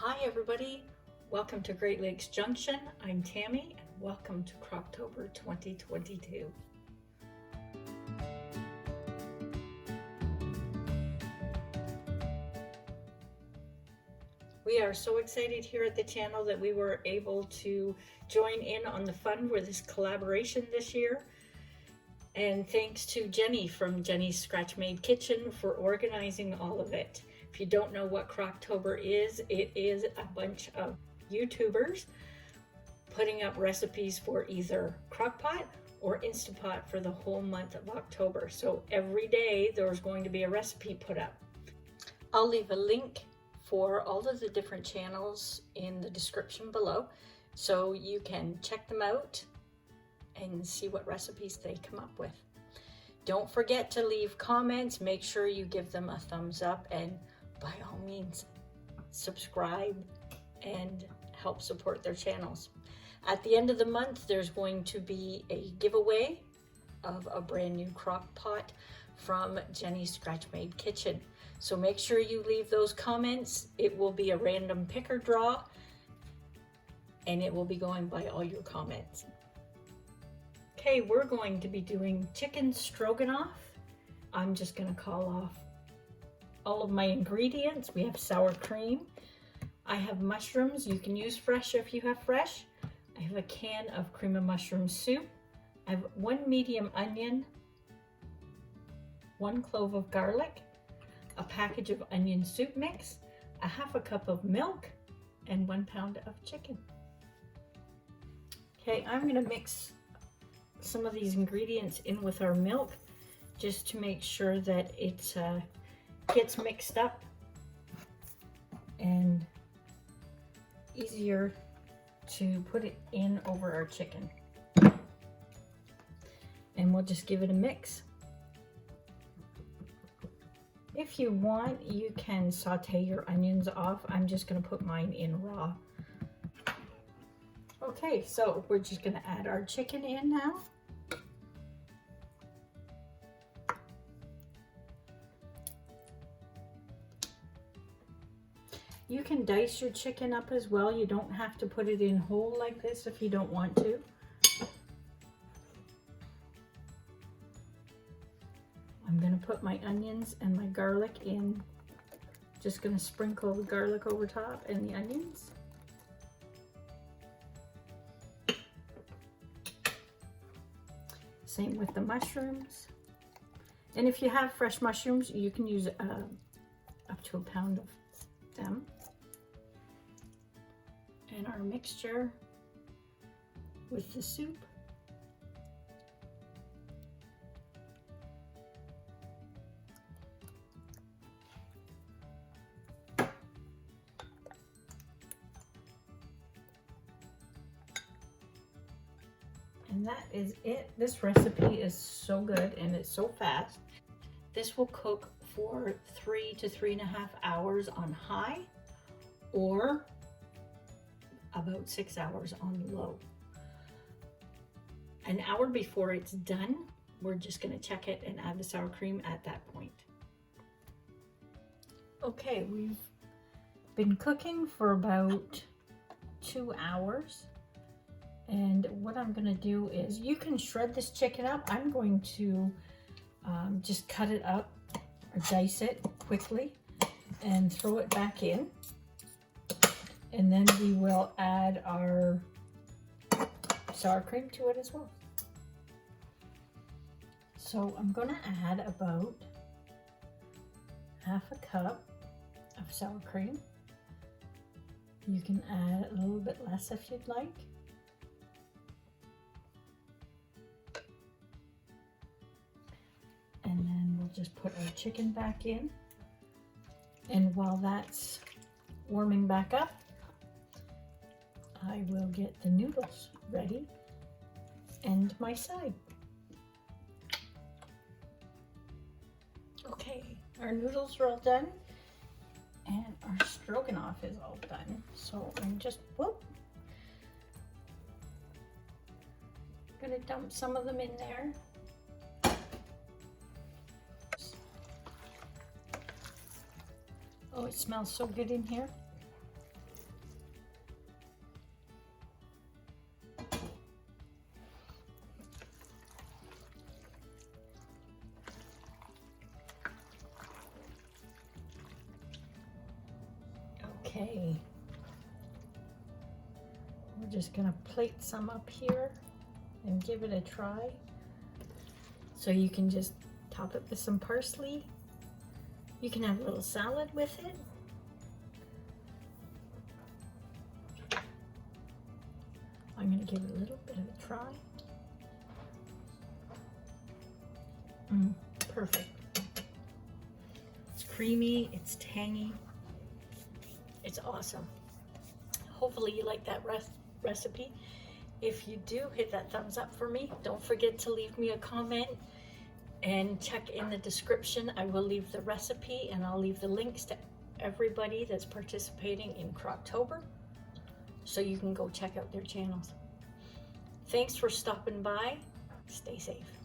Hi everybody, welcome to Great Lakes Junction. I'm Tammy and welcome to Crocktober 2022. We are so excited here at the channel that we were able to join in on the fun with this collaboration this year. And thanks to Jeni from Jeni's Scratch Made Kitchen for organizing all of it. If you don't know what Crocktober is, it is a bunch of YouTubers putting up recipes for either Crock-Pot or Instapot for the whole month of October. So every day there's going to be a recipe put up. I'll leave a link for all of the different channels in the description below so you can check them out and see what recipes they come up with. Don't forget to leave comments. Make sure you give them a thumbs up, and by all means subscribe and help support their channels. At the end of the month there's going to be a giveaway of a brand new crock pot from Jeni's Scratch Made Kitchen. So make sure you leave those comments. It will be a random picker draw and it will be going by all your comments. Okay, we're going to be doing chicken stroganoff. I'm just going to call off all of my ingredients. We have sour cream. I have mushrooms. You can use fresh if you have fresh. I have a can of cream of mushroom soup. I have 1 medium onion, 1 clove of garlic, a package of onion soup mix, a half a cup of milk, and 1 pound of chicken. Okay, I'm going to mix some of these ingredients in with our milk just to make sure that it gets mixed up and easier to put it in over our chicken. And we'll just give it a mix. If you want, you can saute your onions off. I'm just going to put mine in raw. Okay, so we're just going to add our chicken in now. You can dice your chicken up as well. You don't have to put it in whole like this if you don't want to. I'm going to put my onions and my garlic in. Just going to sprinkle the garlic over top and the onions. Same with the mushrooms. And if you have fresh mushrooms, you can use up to 1 pound of them. And our mixture with the soup. And that is it. This recipe is so good and it's so fast. This will cook for 3 to 3.5 hours on high, or about 6 hours on low. An hour before it's done, we're just going to check it and add the sour cream at that point. Okay, we've been cooking for about 2 hours. And what I'm going to do is, you can shred this chicken up. I'm going to just cut it up or dice it quickly and throw it back in. And then we will add our sour cream to it as well. So I'm going to add about half a cup of sour cream. You can add a little bit less if you'd like. And then we'll just put our chicken back in. And while that's warming back up, I will get the noodles ready and my side. Okay, our noodles are all done and our stroganoff is all done. So I'm just, gonna dump some of them in there. Oh, it smells so good in here. Okay. We're just gonna plate some up here and give it a try. So you can just top it with some parsley. You can have a little salad with it. I'm gonna give it a little bit of a try. Perfect. It's creamy, it's tangy, it's awesome. Hopefully you like that recipe. If you do, hit that thumbs up for me. Don't forget to leave me a comment and check in the description. I will leave the recipe and I'll leave the links to everybody that's participating in Crocktober, so you can go check out their channels. Thanks for stopping by. Stay safe.